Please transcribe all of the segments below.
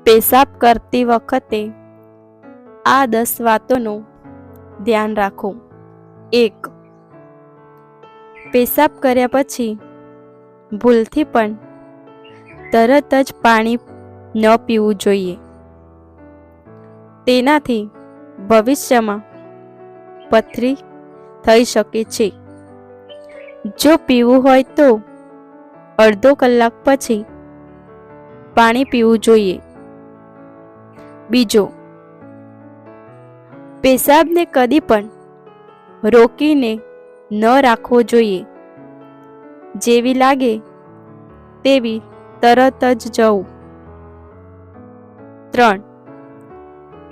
પેશાબ કરતી વખતે આ 10 વાતોનું ધ્યાન રાખો. 1. પેશાબ કર્યા પછી ભૂલથી પણ તરત જ પાણી ન પીવું જોઈએ. તેનાથી ભવિષ્યમાં પથરી થઈ શકે છે. જો પીવું હોય તો અડધો કલાક પછી પાણી પીવું જોઈએ. બીજો, પેશાબને કદી પણ રોકીને ન રાખવો જોઈએ. જેવી લાગે તેવી તરત જ જવું. 3.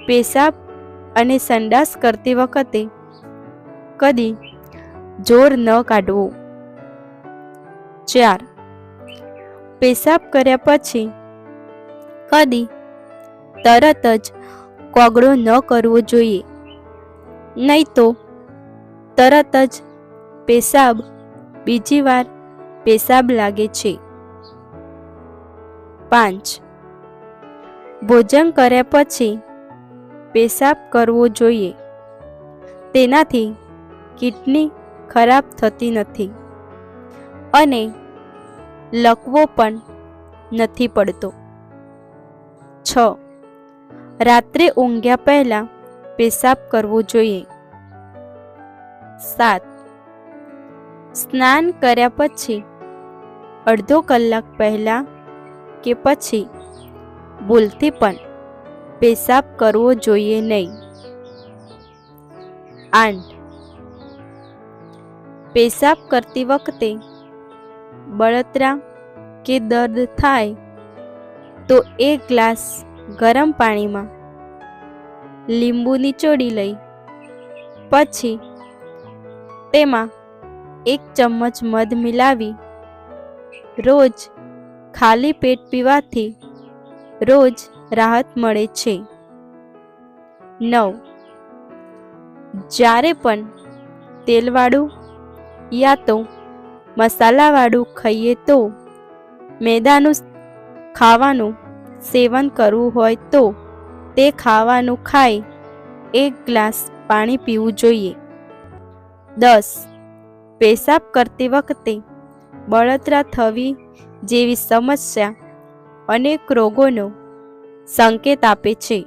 પેશાબ અને સંડાસ કરતી વખતે કદી જોર ન કાઢવું. 4. પેશાબ કર્યા પછી કદી તરત જ કોગળો ન કરવો જોઈએ, નહીં તો તરત જ પેશાબ બીજી વાર પેશાબ લાગે છે. 5. ભોજન કર્યા પછી પેશાબ કરવો જોઈએ. તેનાથી કિડની ખરાબ થતી નથી અને લકવો પણ નથી પડતો. 6. રાત્રે ઊંઘ્યા પહેલા પેશાબ કરવો જોઈએ. 7. સ્નાન કર્યા પછી અડધો કલાક પહેલા કે પછી ભૂલથી પણ પેશાબ કરવો જોઈએ નહીં. 8. પેશાબ કરતી વખતે બળતરા કે દર્દ થાય તો 1 ગ્લાસ ગરમ પાણીમાં લીંબુ નિચોડી લઈ પછી તેમાં 1 ચમચ મધ મિલાવી રોજ ખાલી પેટ પીવાથી રોજ રાહત મળે છે. 9. જ્યારે પણ તેલવાળું યા તો મસાલાવાળું ખાઈએ તો મેદાનું ખાવાનું સેવન કરવું હોય તો તે ખાવાનું ખાઈ 1 ગ્લાસ પાણી પીવું જોઈએ. 10. પેશાબ કરતી વખતે બળતરા થવી જેવી સમસ્યા અનેક રોગોનો સંકેત આપે છે.